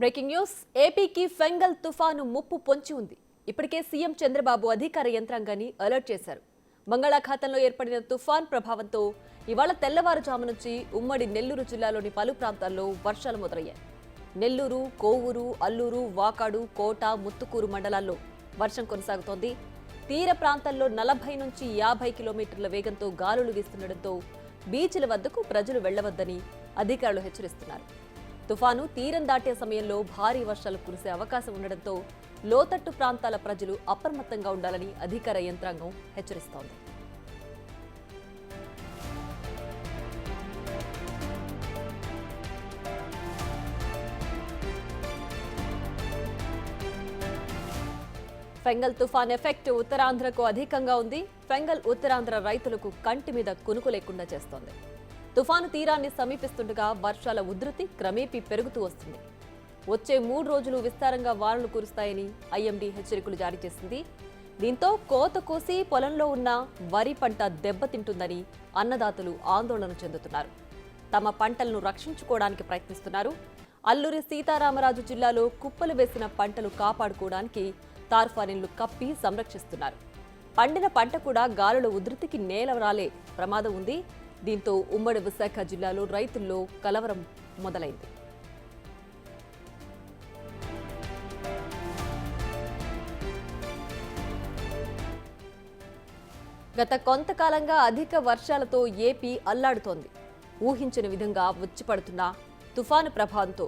Breaking news ఏపీకి Fengal తుఫాను ముప్పు పొంచి ఉంది. ఇప్పటికే సీఎం చంద్రబాబు అధికార యంత్రాంగాన్ని అలర్ట్ చేశారు. బంగాళాఖాతంలో ఏర్పడిన తుఫాన్ ప్రభావంతో ఇవాళ తెల్లవారుజాము నుంచి ఉమ్మడి నెల్లూరు జిల్లాలోని పలు ప్రాంతాల్లో వర్షాలు మొదలయ్యాయి. నెల్లూరు, కోవూరు, అల్లూరు, వాకాడు, కోట, ముత్తుకూరు మండలాల్లో వర్షం కొనసాగుతోంది. తీర ప్రాంతాల్లో 40 నుంచి 50 కిలోమీటర్ల వేగంతో గాలులు వీస్తుండటంతో బీచ్ల వద్దకు ప్రజలు వెళ్లవద్దని అధికారులు హెచ్చరిస్తున్నారు. తుఫాను తీరం దాటే సమయంలో భారీ వర్షాలు కురిసే అవకాశం ఉండడంతో లోతట్టు ప్రాంతాల ప్రజలు అప్రమత్తంగా ఉండాలని అధికార యంత్రాంగం హెచ్చరిస్తోంది. ఫెంగల్ తుఫాన్ ఎఫెక్ట్ ఉత్తరాంధ్రకు అధికంగా ఉంది. ఫెంగల్ ఉత్తరాంధ్ర రైతులకు కంటి మీద కునుకు లేకుండా చేస్తోంది. తుఫాను తీరాన్ని సమీపిస్తుండగా వర్షాల ఉధృతి క్రమేపీ పెరుగుతూ వస్తుంది. వచ్చే 3 రోజులు విస్తారంగా వానలు కురుస్తాయని ఐఎండీ హెచ్చరికలు జారీ చేసింది. దీంతో కోత కోసి పొలంలో ఉన్న వరి పంట దెబ్బతింటుందని అన్నదాతలు ఆందోళన చెందుతున్నారు. తమ పంటలను రక్షించుకోవడానికి ప్రయత్నిస్తున్నారు. అల్లూరి సీతారామరాజు జిల్లాలో కుప్పలు వేసిన పంటలు కాపాడుకోవడానికి తార్ఫాలిన్లు కప్పి సంరక్షిస్తున్నారు. పండిన పంట కూడా గాలుల ఉధృతికి నేల రాలే ప్రమాదం ఉంది. దీంతో ఉమ్మడి విశాఖ జిల్లాలో రైతుల్లో కలవరం మొదలైంది. గత కొంతకాలంగా అధిక వర్షాలతో ఏపీ అల్లాడుతోంది. ఊహించిన విధంగా వచ్చిపడుతున్న తుఫాను ప్రభావంతో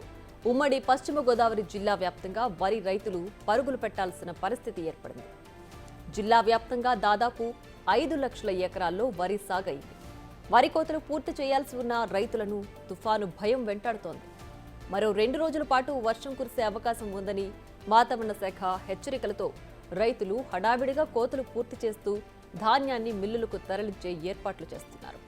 ఉమ్మడి పశ్చిమ గోదావరి జిల్లా వ్యాప్తంగా వరి రైతులు పరుగులు పెట్టాల్సిన పరిస్థితి ఏర్పడింది. జిల్లా వ్యాప్తంగా దాదాపు 5 లక్షల ఎకరాల్లో వరి సాగైంది. వరి కోతలు పూర్తి చేయాల్సి ఉన్న రైతులను తుఫాను భయం వెంటాడుతోంది. మరో 2 రోజుల పాటు వర్షం కురిసే అవకాశం ఉందని వాతావరణ శాఖ హెచ్చరికలతో రైతులు హడావిడిగా కోతలు పూర్తి చేస్తూ ధాన్యాన్ని మిల్లులకు తరలించే ఏర్పాట్లు చేస్తున్నారు.